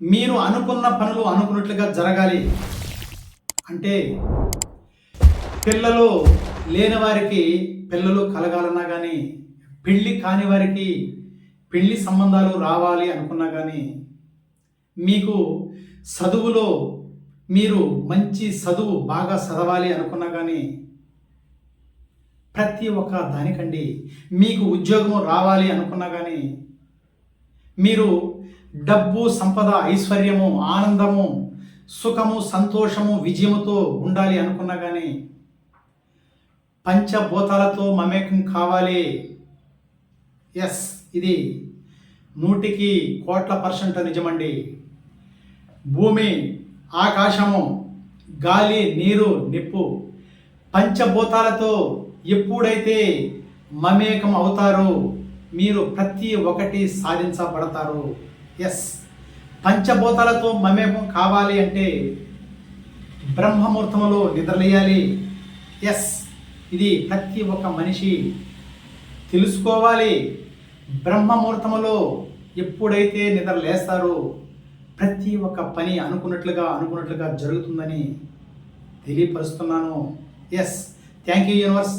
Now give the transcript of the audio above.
మీరు అనుకున్న పనులు అనుకున్నట్లుగా జరగాలి అంటే పిల్లలు లేని వారికి పిల్లలు కలగాలన్నా కానీ, పెళ్ళి కాని వారికి పెళ్లి సంబంధాలు రావాలి అనుకున్నా కానీ, మీకు చదువులో మీరు మంచి చదువు బాగా చదవాలి అనుకున్నా కానీ, ప్రతి ఒక్క దానికండి మీకు ఉద్యోగము రావాలి అనుకున్నా కానీ, మీరు డబ్బు సంపద ఐశ్వర్యము ఆనందము సుఖము సంతోషము విజయముతో ఉండాలి అనుకున్నా కానీ, పంచభూతాలతో మమేకం కావాలి. ఎస్, ఇది 100% నిజమండి. భూమి ఆకాశము గాలి నీరు నిప్పు పంచభూతాలతో ఎప్పుడైతే మమేకం అవుతారో మీరు ప్రతి ఒక్కటి సాధించబడతారు. ఎస్, పంచభూతాలతో మమేకం కావాలి అంటే బ్రహ్మముహూర్తంలో నిద్రలేయాలి. ఎస్, ఇది ప్రతి ఒక్క మనిషి తెలుసుకోవాలి. బ్రహ్మముహూర్తంలో ఎప్పుడైతే నిద్ర లేస్తారో ప్రతి ఒక్క పని అనుకున్నట్లుగా జరుగుతుందని తెలియపరుస్తున్నాను. Yes, thank you universe.